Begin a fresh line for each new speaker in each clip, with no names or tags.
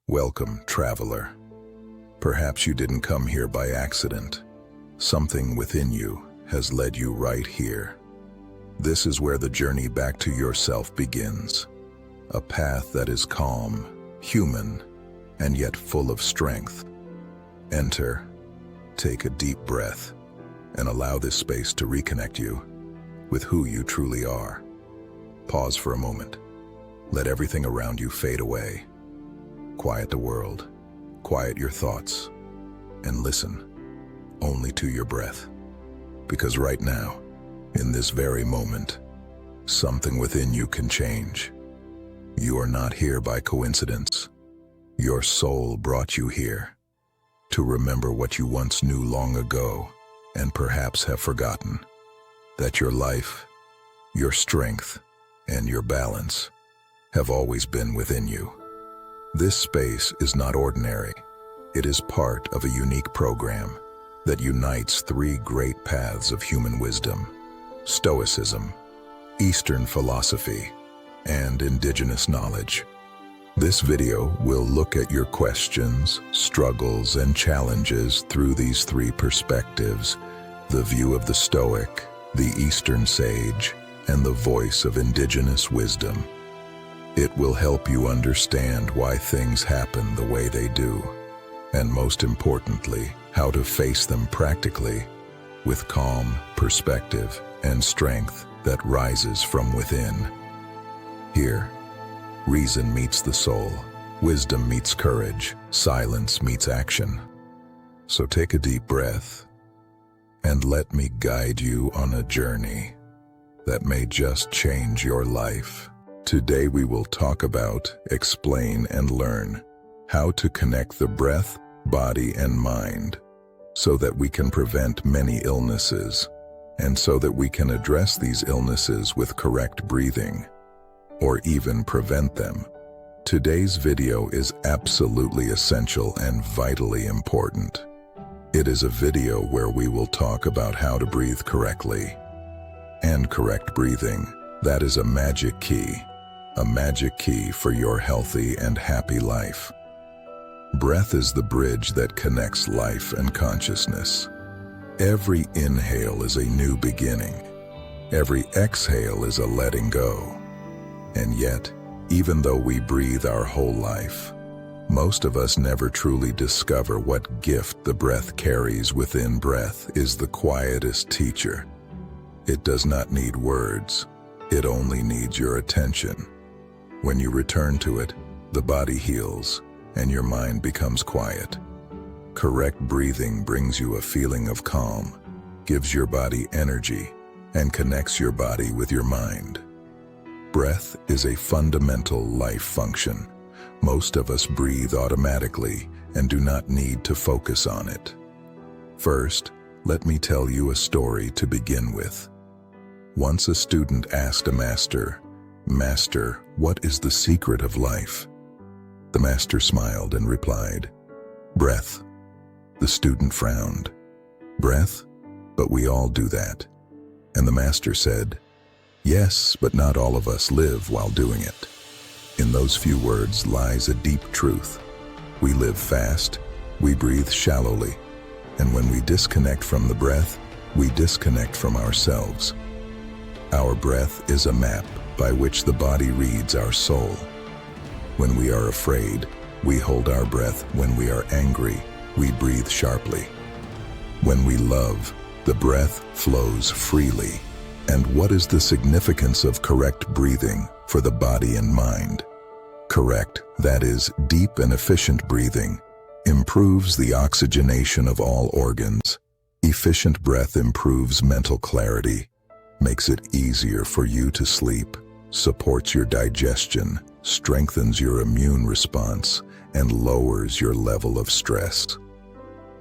Welcome, traveler. Perhaps you didn't come here by accident. Something within you has led you right here. This is where the journey back to yourself begins. A path that is calm, human, and yet full of strength. Enter, take a deep breath, and allow this space to reconnect you with who you truly are. Pause for a moment. Let everything around you fade away. Quiet the world, quiet your thoughts, and listen only to your breath. Because right now, in this very moment, something within you can change. You are not here by coincidence. Your soul brought you here to remember what you once knew long ago and perhaps have forgotten. That your life, your strength, and your balance have always been within you. This space is not ordinary. It is part of a unique program that unites three great paths of human wisdom: Stoicism, Eastern philosophy, and indigenous knowledge. This video will look at your questions, struggles, and challenges through these three perspectives: the view of the Stoic, the Eastern sage, and the voice of indigenous wisdom. It will help you understand why things happen the way they do, and most importantly, how to face them practically with calm, perspective, and strength that rises from within. Here, reason meets the soul, wisdom meets courage, silence meets action. So take a deep breath and let me guide you on a journey that may just change your life. Today we will talk about, explain, and learn how to connect the breath, body, and mind so that we can prevent many illnesses and so that we can address these illnesses with correct breathing or even prevent them. Today's video is absolutely essential and vitally important. It is a video where we will talk about how to breathe correctly. And correct breathing, that is a magic key for your healthy and happy life. Breath is the bridge that connects life and consciousness. Every inhale is a new beginning. Every exhale is a letting go. And yet, even though we breathe our whole life, most of us never truly discover what gift the breath carries within. Breath is the quietest teacher. It does not need words. It only needs your attention. When you return to it, the body heals and your mind becomes quiet. Correct breathing brings you a feeling of calm, gives your body energy, and connects your body with your mind. Breath is a fundamental life function. Most of us breathe automatically and do not need to focus on it. First, let me tell you a story to begin with. Once a student asked a master, "Master, what is the secret of life?" The master smiled and replied, "Breath." The student frowned. "Breath? But we all do that." And the master said, "Yes, but not all of us live while doing it." In those few words lies a deep truth. We live fast, we breathe shallowly, and when we disconnect from the breath, we disconnect from ourselves. Our breath is a map by which the body reads our soul. When we are afraid, we hold our breath. When we are angry, we breathe sharply. When we love, the breath flows freely. And what is the significance of correct breathing for the body and mind? Correct, that is, deep and efficient breathing, improves the oxygenation of all organs. Efficient breath improves mental clarity, makes it easier for you to sleep, supports your digestion, strengthens your immune response, and lowers your level of stress.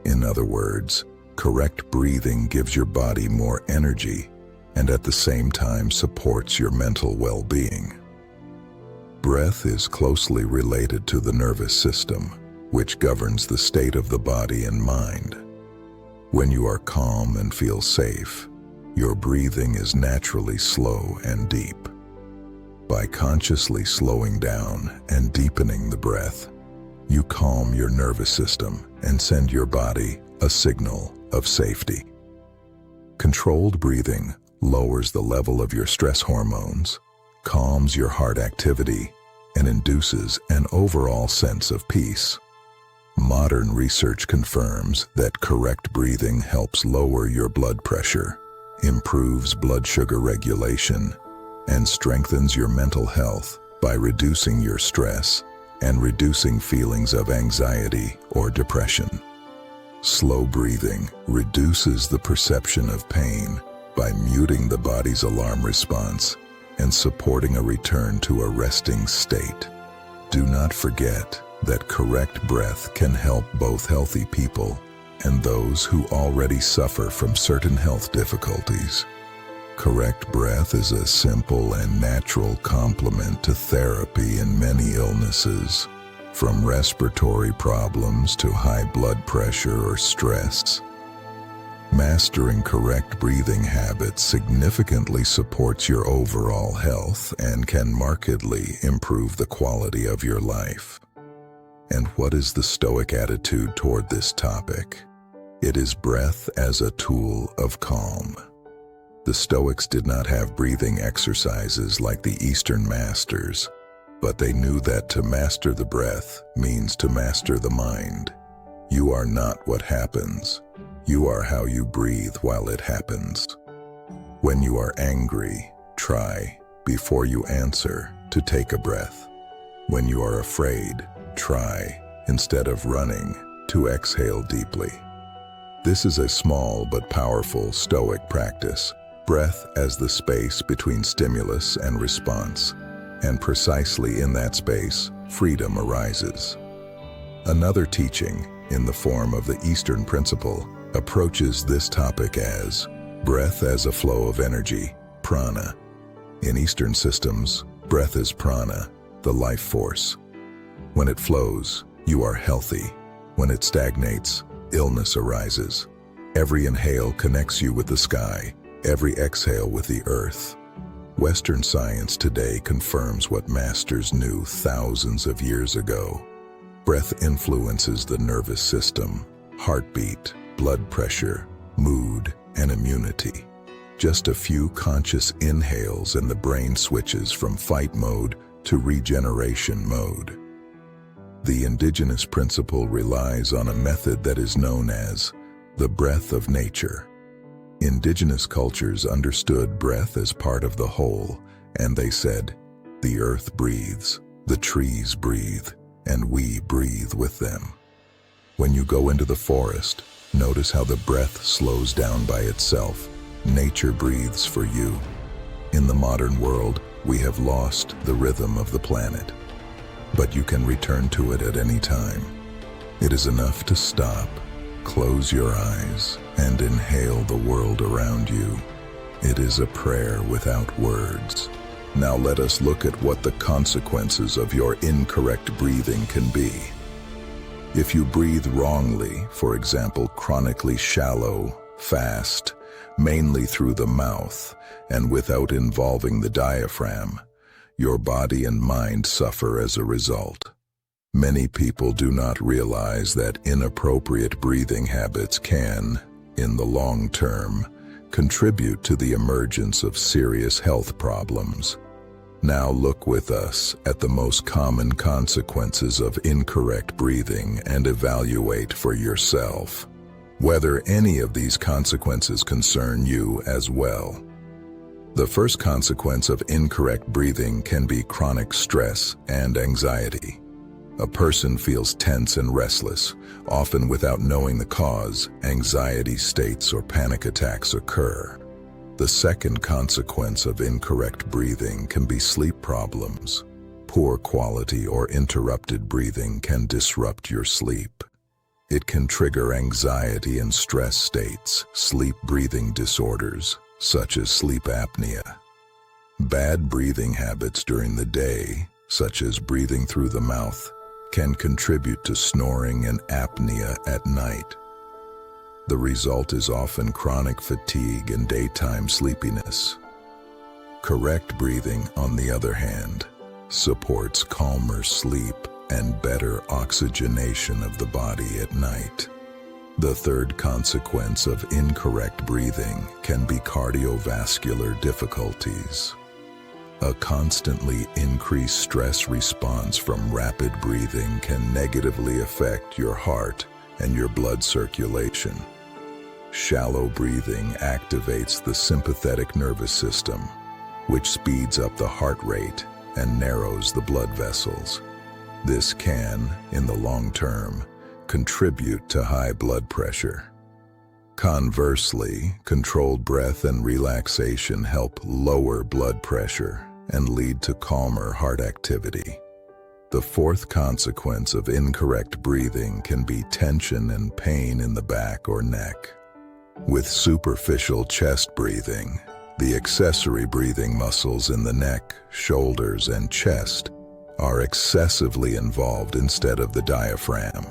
In other words, correct breathing gives your body more energy and at the same time supports your mental well-being. Breath is closely related to the nervous system, which governs the state of the body and mind. When you are calm and feel safe, your breathing is naturally slow and deep. By consciously slowing down and deepening the breath, you calm your nervous system and send your body a signal of safety. Controlled breathing lowers the level of your stress hormones, calms your heart activity, and induces an overall sense of peace. Modern research confirms that correct breathing helps lower your blood pressure, improves blood sugar regulation, and strengthens your mental health by reducing your stress and reducing feelings of anxiety or depression. Slow breathing reduces the perception of pain by muting the body's alarm response and supporting a return to a resting state. Do not forget that correct breath can help both healthy people and those who already suffer from certain health difficulties. Correct breath is a simple and natural complement to therapy in many illnesses, from respiratory problems to high blood pressure or stress. Mastering correct breathing habits significantly supports your overall health and can markedly improve the quality of your life. And what is the Stoic attitude toward this topic? It is breath as a tool of calm. The Stoics did not have breathing exercises like the Eastern masters, but they knew that to master the breath means to master the mind. You are not what happens. You are how you breathe while it happens. When you are angry, try, before you answer, to take a breath. When you are afraid, try, instead of running, to exhale deeply. This is a small but powerful Stoic practice. Breath as the space between stimulus and response, and precisely in that space, freedom arises. Another teaching, in the form of the Eastern principle, approaches this topic as breath as a flow of energy, prana. In Eastern systems, breath is prana, the life force. When it flows, you are healthy. When it stagnates, illness arises. Every inhale connects you with the sky, every exhale with the earth. Western science today confirms what masters knew thousands of years ago. Breath influences the nervous system, heartbeat, blood pressure, mood, and immunity. Just a few conscious inhales and the brain switches from fight mode to regeneration mode. The indigenous principle relies on a method that is known as the breath of nature. Indigenous cultures understood breath as part of the whole, and they said, the earth breathes, the trees breathe, and we breathe with them. When you go into the forest, notice how the breath slows down by itself. Nature breathes for you. In the modern world, we have lost the rhythm of the planet, but you can return to it at any time. It is enough to stop, close your eyes, and inhale the world around you. It is a prayer without words. Now let us look at what the consequences of your incorrect breathing can be. If you breathe wrongly, for example, chronically shallow, fast, mainly through the mouth, and without involving the diaphragm, your body and mind suffer as a result. Many people do not realize that inappropriate breathing habits can, in the long term, contribute to the emergence of serious health problems. Now look with us at the most common consequences of incorrect breathing and evaluate for yourself whether any of these consequences concern you as well. The first consequence of incorrect breathing can be chronic stress and anxiety. A person feels tense and restless, often without knowing the cause. Anxiety states or panic attacks occur. The second consequence of incorrect breathing can be sleep problems. Poor quality or interrupted breathing can disrupt your sleep. It can trigger anxiety and stress states, sleep breathing disorders, such as sleep apnea. Bad breathing habits during the day, such as breathing through the mouth, can contribute to snoring and apnea at night. The result is often chronic fatigue and daytime sleepiness. Correct breathing, on the other hand, supports calmer sleep and better oxygenation of the body at night. The third consequence of incorrect breathing can be cardiovascular difficulties. A constantly increased stress response from rapid breathing can negatively affect your heart and your blood circulation. Shallow breathing activates the sympathetic nervous system, which speeds up the heart rate and narrows the blood vessels. This can, in the long term, contribute to high blood pressure. Conversely, controlled breath and relaxation help lower blood pressure and lead to calmer heart activity. The fourth consequence of incorrect breathing can be tension and pain in the back or neck. With superficial chest breathing, the accessory breathing muscles in the neck, shoulders, and chest are excessively involved instead of the diaphragm.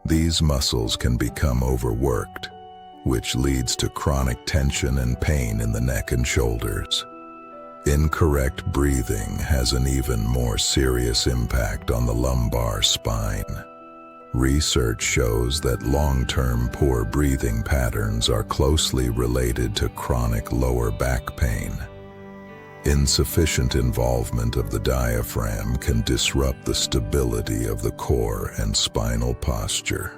These muscles can become overworked, which leads to chronic tension and pain in the neck and shoulders. Incorrect breathing has an even more serious impact on the lumbar spine. Research shows that long-term poor breathing patterns are closely related to chronic lower back pain. Insufficient involvement of the diaphragm can disrupt the stability of the core and spinal posture.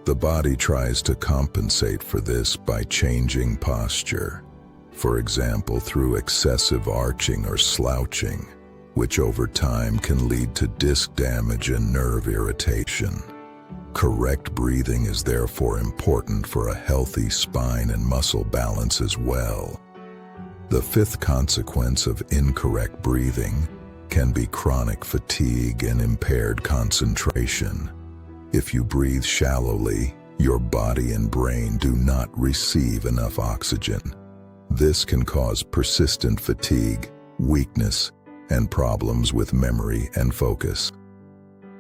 The body tries to compensate for this by changing posture, for example through excessive arching or slouching, which over time can lead to disc damage and nerve irritation. Correct breathing is therefore important for a healthy spine and muscle balance as well. The fifth consequence of incorrect breathing can be chronic fatigue and impaired concentration. If you breathe shallowly, your body and brain do not receive enough oxygen. This can cause persistent fatigue, weakness, and problems with memory and focus.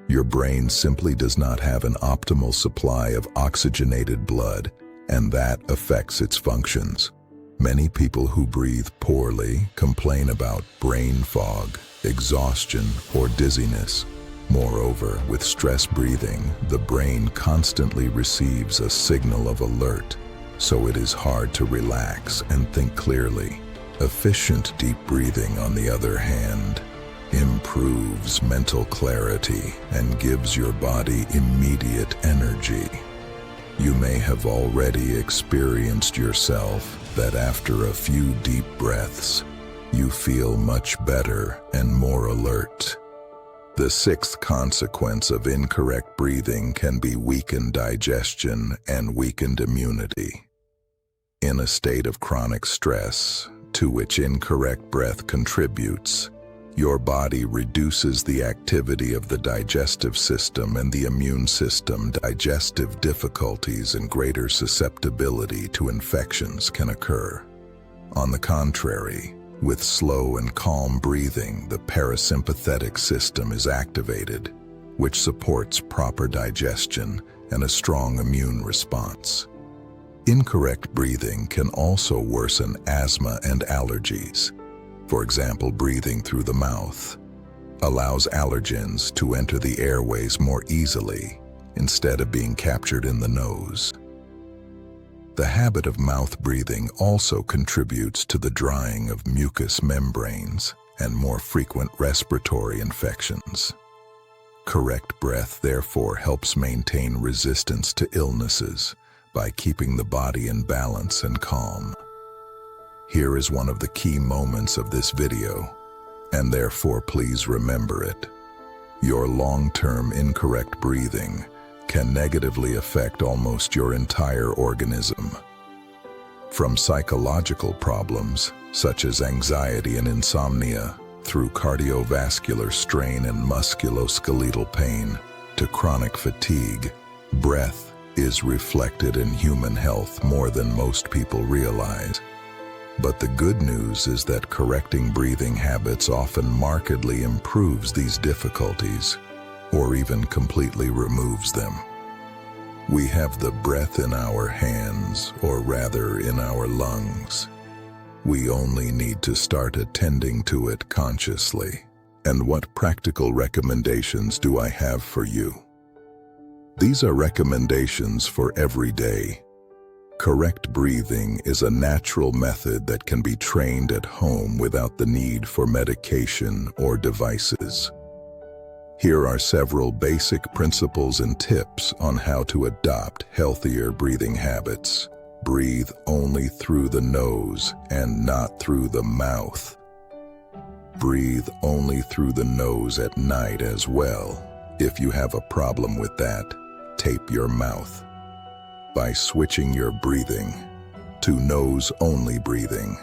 Your brain simply does not have an optimal supply of oxygenated blood, and that affects its functions. Many people who breathe poorly complain about brain fog, exhaustion, or dizziness. Moreover, with stress breathing, the brain constantly receives a signal of alert, so it is hard to relax and think clearly. Efficient deep breathing, on the other hand, improves mental clarity and gives your body immediate energy. You may have already experienced yourself that after a few deep breaths, you feel much better and more alert. The sixth consequence of incorrect breathing can be weakened digestion and weakened immunity. In a state of chronic stress, to which incorrect breath contributes, your body reduces the activity of the digestive system and the immune system. Digestive difficulties and greater susceptibility to infections can occur. On the contrary, with slow and calm breathing, the parasympathetic system is activated, which supports proper digestion and a strong immune response. Incorrect breathing can also worsen asthma and allergies. For example, breathing through the mouth allows allergens to enter the airways more easily instead of being captured in the nose. The habit of mouth breathing also contributes to the drying of mucous membranes and more frequent respiratory infections. Correct breath therefore helps maintain resistance to illnesses by keeping the body in balance and calm. Here is one of the key moments of this video, and therefore please remember it. Your long-term incorrect breathing can negatively affect almost your entire organism. From psychological problems, such as anxiety and insomnia, through cardiovascular strain and musculoskeletal pain, to chronic fatigue, breath is reflected in human health more than most people realize. But the good news is that correcting breathing habits often markedly improves these difficulties, or even completely removes them. We have the breath in our hands, or rather in our lungs. We only need to start attending to it consciously. And what practical recommendations do I have for you? These are recommendations for every day. Correct breathing is a natural method that can be trained at home without the need for medication or devices. Here are several basic principles and tips on how to adopt healthier breathing habits. Breathe only through the nose and not through the mouth. Breathe only through the nose at night as well. If you have a problem with that, tape your mouth. By switching your breathing to nose-only breathing,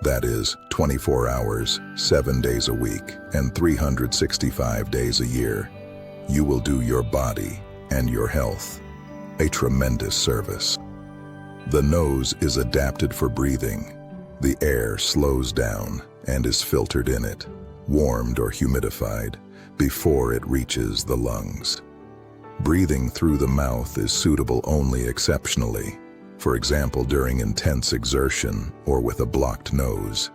that is 24 hours, 7 days a week, and 365 days a year, you will do your body and your health a tremendous service. The nose is adapted for breathing. The air slows down and is filtered in it, warmed or humidified, before it reaches the lungs. Breathing through the mouth is suitable only exceptionally, for example during intense exertion or with a blocked nose.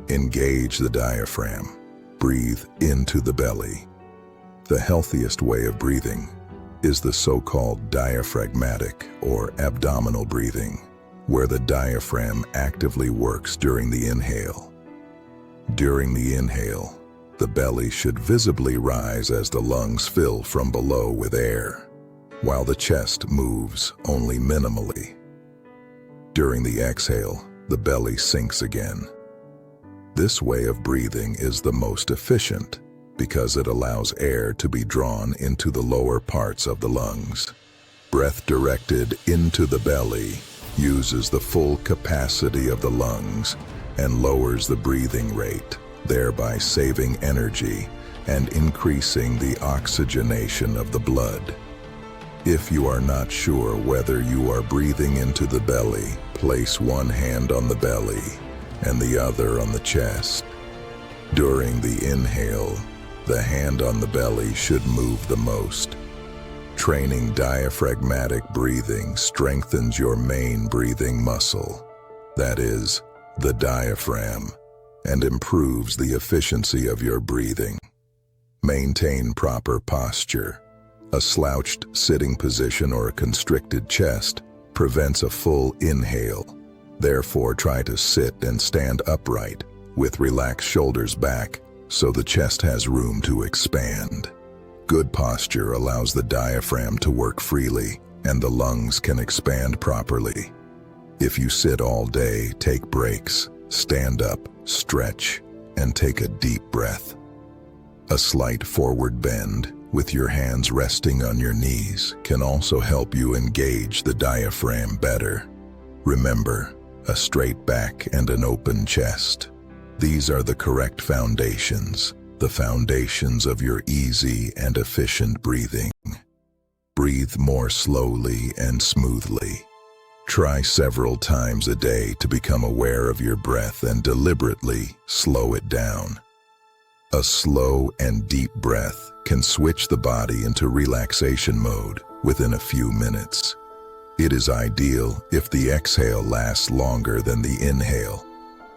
Engage the diaphragm. Breathe into the belly. The healthiest way of breathing is the so-called diaphragmatic or abdominal breathing, where the diaphragm actively works during the inhale. During the inhale, the belly should visibly rise as the lungs fill from below with air, while the chest moves only minimally. During the exhale, the belly sinks again. This way of breathing is the most efficient because it allows air to be drawn into the lower parts of the lungs. Breath directed into the belly uses the full capacity of the lungs and lowers the breathing rate, thereby saving energy and increasing the oxygenation of the blood. If you are not sure whether you are breathing into the belly, place one hand on the belly and the other on the chest. During the inhale, the hand on the belly should move the most. Training diaphragmatic breathing strengthens your main breathing muscle, that is, the diaphragm, and improves the efficiency of your breathing. Maintain proper posture. A slouched sitting position or a constricted chest prevents a full inhale. Therefore, try to sit and stand upright with relaxed shoulders back so the chest has room to expand. Good posture allows the diaphragm to work freely and the lungs can expand properly. If you sit all day, take breaks, stand up, stretch, and take a deep breath. A slight forward bend with your hands resting on your knees can also help you engage the diaphragm better. Remember, a straight back and an open chest. These are the correct foundations, the foundations of your easy and efficient breathing. Breathe more slowly and smoothly. Try several times a day to become aware of your breath and deliberately slow it down. A slow and deep breath can switch the body into relaxation mode within a few minutes. It is ideal if the exhale lasts longer than the inhale.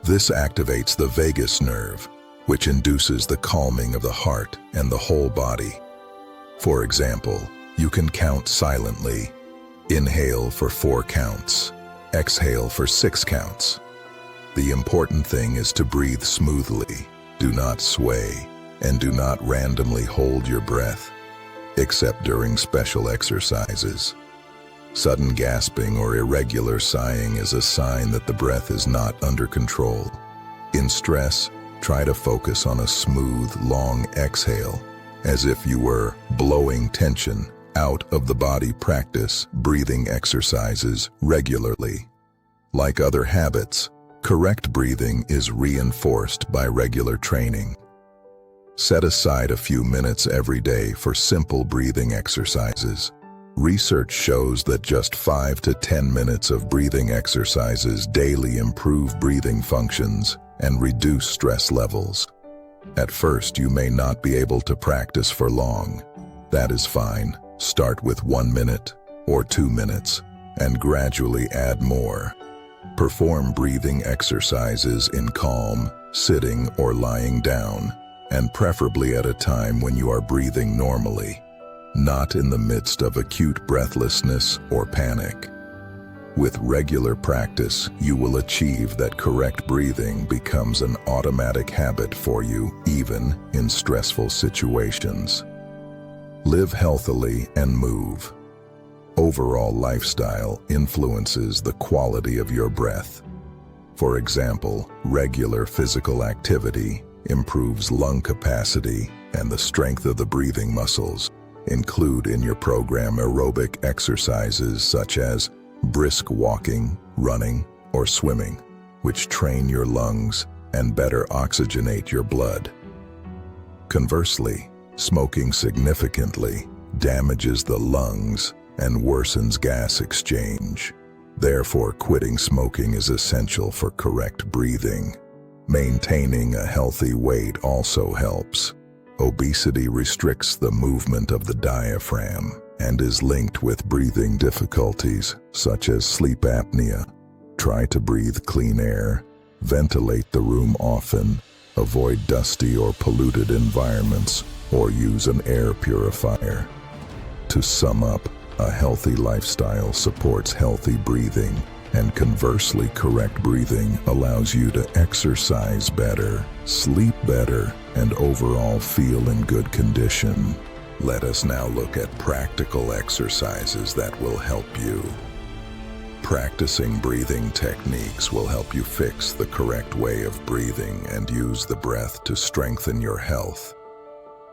This activates the vagus nerve, which induces the calming of the heart and the whole body. For example, you can count silently. Inhale for 4 counts. Exhale for 6 counts. The important thing is to breathe smoothly. Do not sway, and do not randomly hold your breath, except during special exercises. Sudden gasping or irregular sighing is a sign that the breath is not under control. In stress, try to focus on a smooth, long exhale, as if you were blowing tension out of the body. Practice breathing exercises regularly. Like other habits, correct breathing is reinforced by regular training. Set aside a few minutes every day for simple breathing exercises. Research shows that just 5 to 10 minutes of breathing exercises daily improve breathing functions and reduce stress levels. At first, you may not be able to practice for long. That is fine. Start with 1 minute or 2 minutes and gradually add more. Perform breathing exercises in calm, sitting, or lying down, and preferably at a time when you are breathing normally, not in the midst of acute breathlessness or panic. With regular practice, you will achieve that correct breathing becomes an automatic habit for you, even in stressful situations. Live healthily and move. Overall lifestyle influences the quality of your breath. For example, regular physical activity improves lung capacity and the strength of the breathing muscles. Include in your program aerobic exercises such as brisk walking, running, or swimming, which train your lungs and better oxygenate your blood. Conversely, smoking significantly damages the lungs and worsens gas exchange. Therefore, quitting smoking is essential for correct breathing. Maintaining a healthy weight also helps. Obesity restricts the movement of the diaphragm and is linked with breathing difficulties, such as sleep apnea. Try to breathe clean air, ventilate the room often, avoid dusty or polluted environments, or use an air purifier. To sum up, a healthy lifestyle supports healthy breathing, and conversely, correct breathing allows you to exercise better, sleep better, and overall feel in good condition. Let us now look at practical exercises that will help you. Practicing breathing techniques will help you fix the correct way of breathing and use the breath to strengthen your health.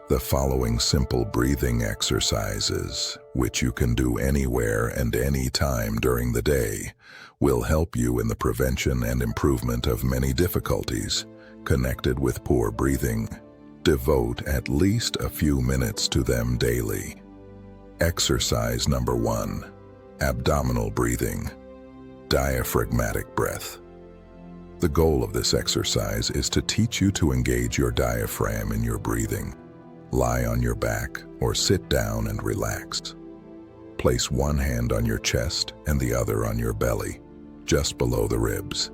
The following simple breathing exercises, which you can do anywhere and any time during the day, will help you in the prevention and improvement of many difficulties connected with poor breathing. Devote at least a few minutes to them daily. Exercise number 1. Abdominal breathing. Diaphragmatic breath. The goal of this exercise is to teach you to engage your diaphragm in your breathing. Lie on your back or sit down and relax. Place one hand on your chest and the other on your belly, just below the ribs.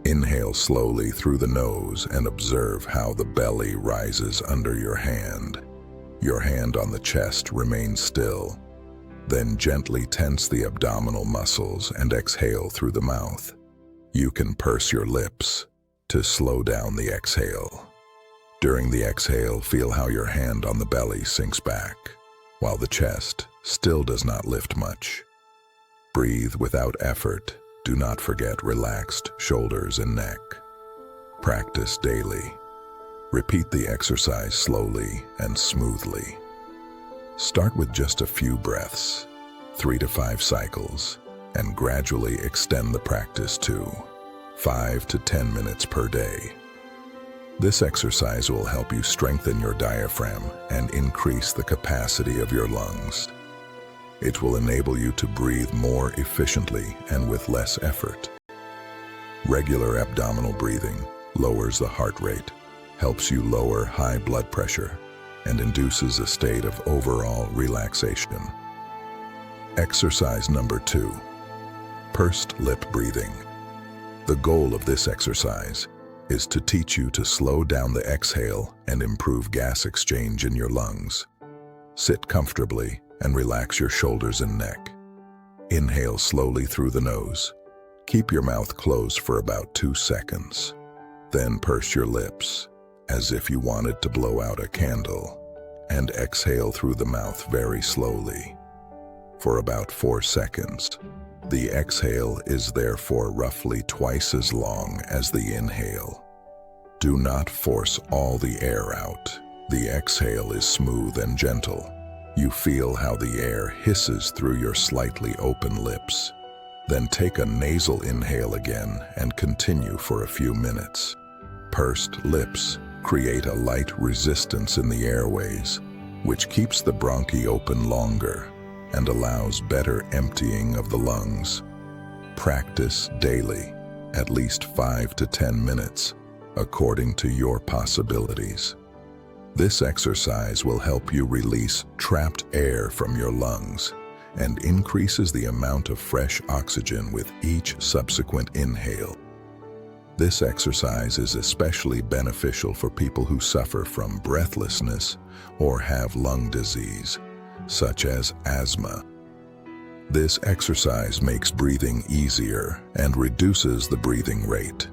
Inhale slowly through the nose and observe how the belly rises under your hand. Your hand on the chest remains still. Then gently tense the abdominal muscles and exhale through the mouth. You can purse your lips to slow down the exhale. During the exhale, feel how your hand on the belly sinks back, while the chest still does not lift much. Breathe without effort. Do not forget relaxed shoulders and neck. Practice daily. Repeat the exercise slowly and smoothly. Start with just a few breaths, 3 to 5 cycles, and gradually extend the practice to 5 to 10 minutes per day. This exercise will help you strengthen your diaphragm and increase the capacity of your lungs. It will enable you to breathe more efficiently and with less effort. Regular abdominal breathing lowers the heart rate, helps you lower high blood pressure, and induces a state of overall relaxation. Exercise number 2. Pursed lip breathing. The goal of this exercise is to teach you to slow down the exhale and improve gas exchange in your lungs. Sit comfortably and relax your shoulders and neck. Inhale slowly through the nose. Keep your mouth closed for about 2 seconds. Then purse your lips, as if you wanted to blow out a candle, and exhale through the mouth very slowly. For about 4 seconds. The exhale is therefore roughly twice as long as the inhale. Do not force all the air out. The exhale is smooth and gentle. You feel how the air hisses through your slightly open lips. Then take a nasal inhale again and continue for a few minutes. Pursed lips create a light resistance in the airways, which keeps the bronchi open longer and allows better emptying of the lungs. Practice daily, at least 5 to 10 minutes, according to your possibilities. This exercise will help you release trapped air from your lungs and increases the amount of fresh oxygen with each subsequent inhale. This exercise is especially beneficial for people who suffer from breathlessness or have lung disease, such as asthma. This exercise makes breathing easier and reduces the breathing rate.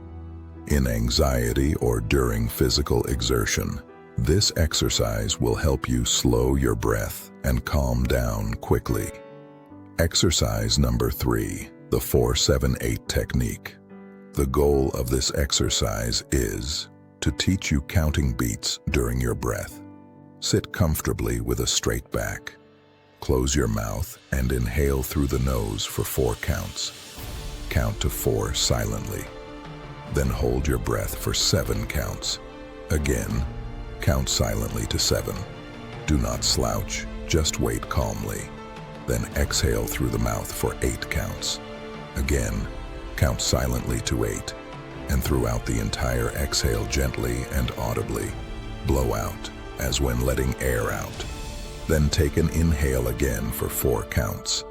In anxiety or during physical exertion, this exercise will help you slow your breath and calm down quickly. Exercise number 3, the 4-7-8 technique. The goal of this exercise is to teach you counting beats during your breath. Sit comfortably with a straight back. Close your mouth and inhale through the nose for 4 counts. Count to 4 silently. Then hold your breath for 7 counts. Again, count silently to 7. Do not slouch, just wait calmly. Then exhale through the mouth for 8 counts. Again, count silently to 8, and throughout the entire exhale gently and audibly. Blow out, as when letting air out. Then take an inhale again for 4 counts.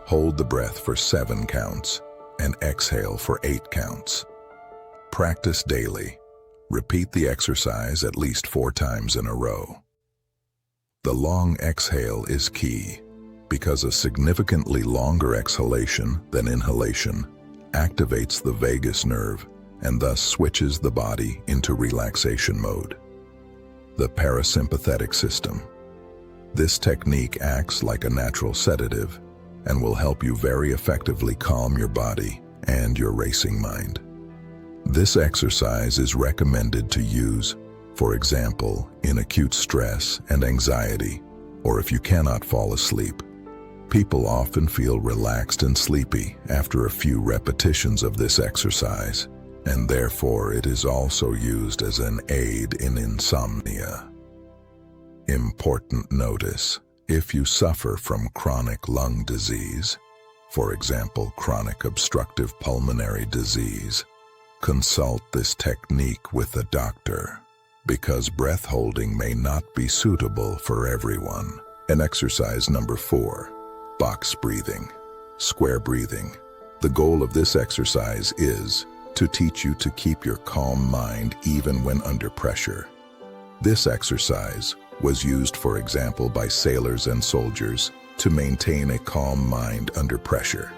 Hold the breath for 7 counts, and exhale for 8 counts. Practice daily. Repeat the exercise at least 4 times in a row. The long exhale is key, because a significantly longer exhalation than inhalation activates the vagus nerve and thus switches the body into relaxation mode. The parasympathetic system. This technique acts like a natural sedative and will help you very effectively calm your body and your racing mind. This exercise is recommended to use, for example, in acute stress and anxiety, or if you cannot fall asleep. People often feel relaxed and sleepy after a few repetitions of this exercise, and therefore it is also used as an aid in insomnia. Important notice: if you suffer from chronic lung disease, for example, chronic obstructive pulmonary disease, consult this technique with a doctor, because breath holding may not be suitable for everyone. And exercise number 4. Box breathing, square breathing. The goal of this exercise is to teach you to keep your calm mind even when under pressure. This exercise was used, for example, by sailors and soldiers to maintain a calm mind under pressure.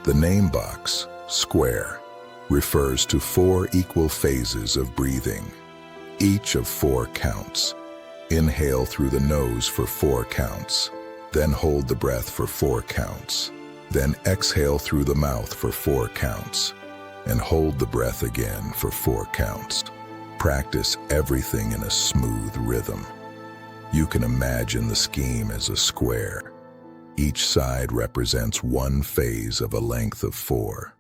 The name box, square, refers to 4 equal phases of breathing, each of 4 counts. Inhale through the nose for 4 counts. Then hold the breath for 4 counts. Then exhale through the mouth for 4 counts. And hold the breath again for 4 counts. Practice everything in a smooth rhythm. You can imagine the scheme as a square. Each side represents 1 phase of a length of 4.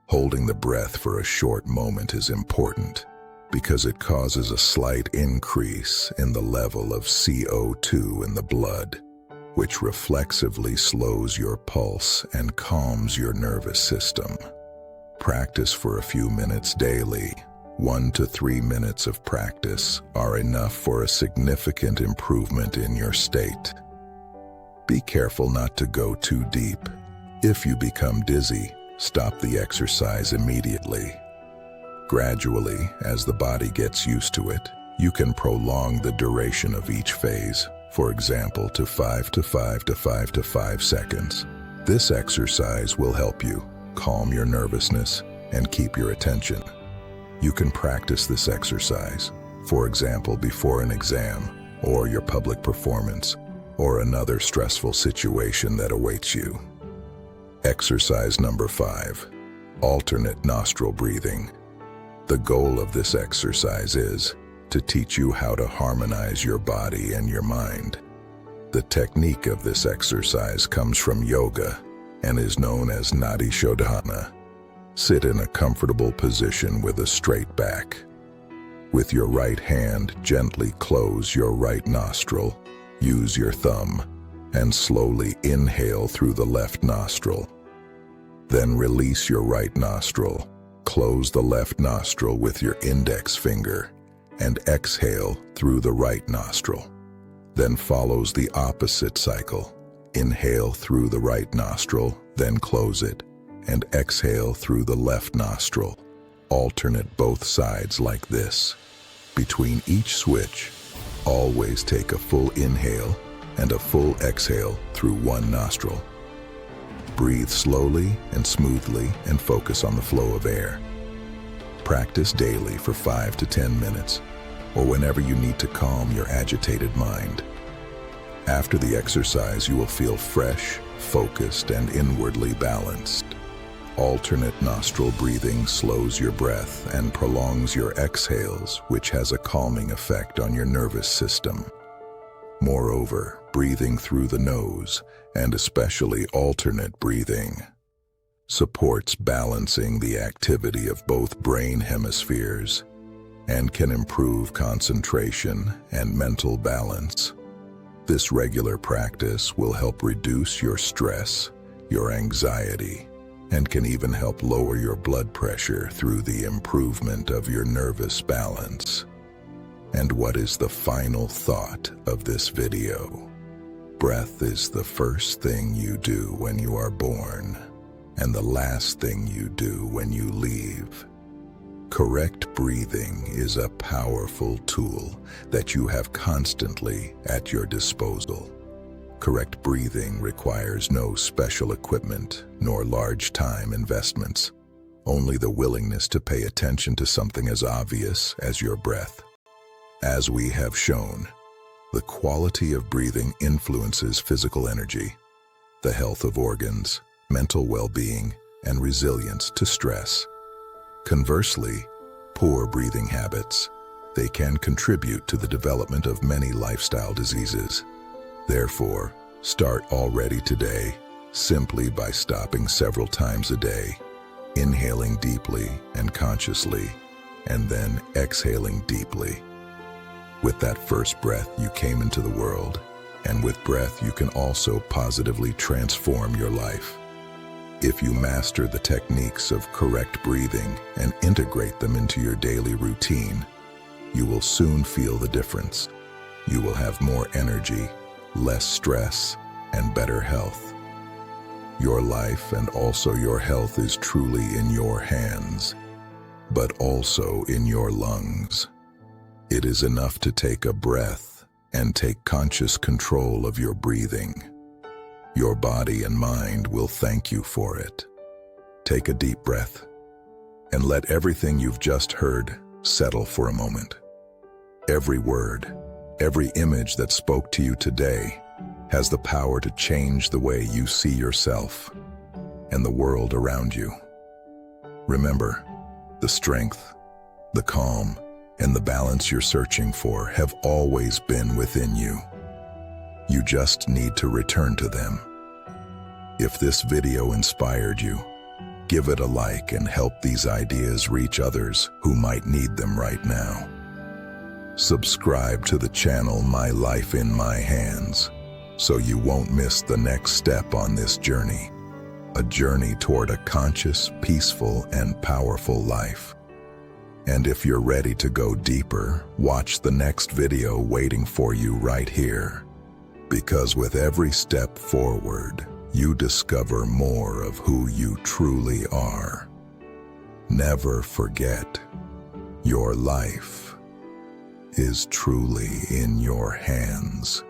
Holding the breath for a short moment is important because it causes a slight increase in the level of CO2 in the blood, which reflexively slows your pulse and calms your nervous system. Practice for a few minutes daily. 1 to 3 minutes of practice are enough for a significant improvement in your state. Be careful not to go too deep. If you become dizzy, stop the exercise immediately. Gradually, as the body gets used to it, you can prolong the duration of each phase, for example, to 5 to 5 to 5 to 5 seconds. This exercise will help you calm your nervousness and keep your attention. You can practice this exercise, for example, before an exam or your public performance or another stressful situation that awaits you. Exercise number 5, alternate nostril breathing. The goal of this exercise is to teach you how to harmonize your body and your mind. The technique of this exercise comes from yoga and is known as Nadi Shodhana. Sit in a comfortable position with a straight back. With your right hand, gently close your right nostril. Use your thumb and slowly inhale through the left nostril. Then release your right nostril. Close the left nostril with your index finger and exhale through the right nostril. Then follows the opposite cycle. Inhale through the right nostril, then close it, and exhale through the left nostril. Alternate both sides like this. Between each switch, always take a full inhale and a full exhale through one nostril. Breathe slowly and smoothly and focus on the flow of air. Practice daily for 5 to 10 minutes, or whenever you need to calm your agitated mind. After the exercise, you will feel fresh, focused, and inwardly balanced. Alternate nostril breathing slows your breath and prolongs your exhales, which has a calming effect on your nervous system. Moreover, breathing through the nose, and especially alternate breathing, supports balancing the activity of both brain hemispheres and can improve concentration and mental balance. This regular practice will help reduce your stress, your anxiety, and can even help lower your blood pressure through the improvement of your nervous balance. And what is the final thought of this video? Breath is the first thing you do when you are born, and the last thing you do when you leave. Correct breathing is a powerful tool that you have constantly at your disposal. Correct breathing requires no special equipment nor large time investments, only the willingness to pay attention to something as obvious as your breath. As we have shown, the quality of breathing influences physical energy, the health of organs, mental well-being, and resilience to stress. Conversely, poor breathing habits, they can contribute to the development of many lifestyle diseases. Therefore, start already today, simply by stopping several times a day, inhaling deeply and consciously, and then exhaling deeply. With that first breath, you came into the world, and with breath, you can also positively transform your life. If you master the techniques of correct breathing and integrate them into your daily routine, you will soon feel the difference. You will have more energy, less stress, and better health. Your life and also your health is truly in your hands, but also in your lungs. It is enough to take a breath and take conscious control of your breathing. Your body and mind will thank you for it. Take a deep breath and let everything you've just heard settle for a moment. Every word, every image that spoke to you today has the power to change the way you see yourself and the world around you. Remember, the strength, the calm, and the balance you're searching for have always been within you. You just need to return to them. If this video inspired you, give it a like and help these ideas reach others who might need them right now. Subscribe to the channel My Life in My Hands so you won't miss the next step on this journey, a journey toward a conscious, peaceful, and powerful life. And if you're ready to go deeper, watch the next video waiting for you right here. Because with every step forward, you discover more of who you truly are. Never forget, your life is truly in your hands.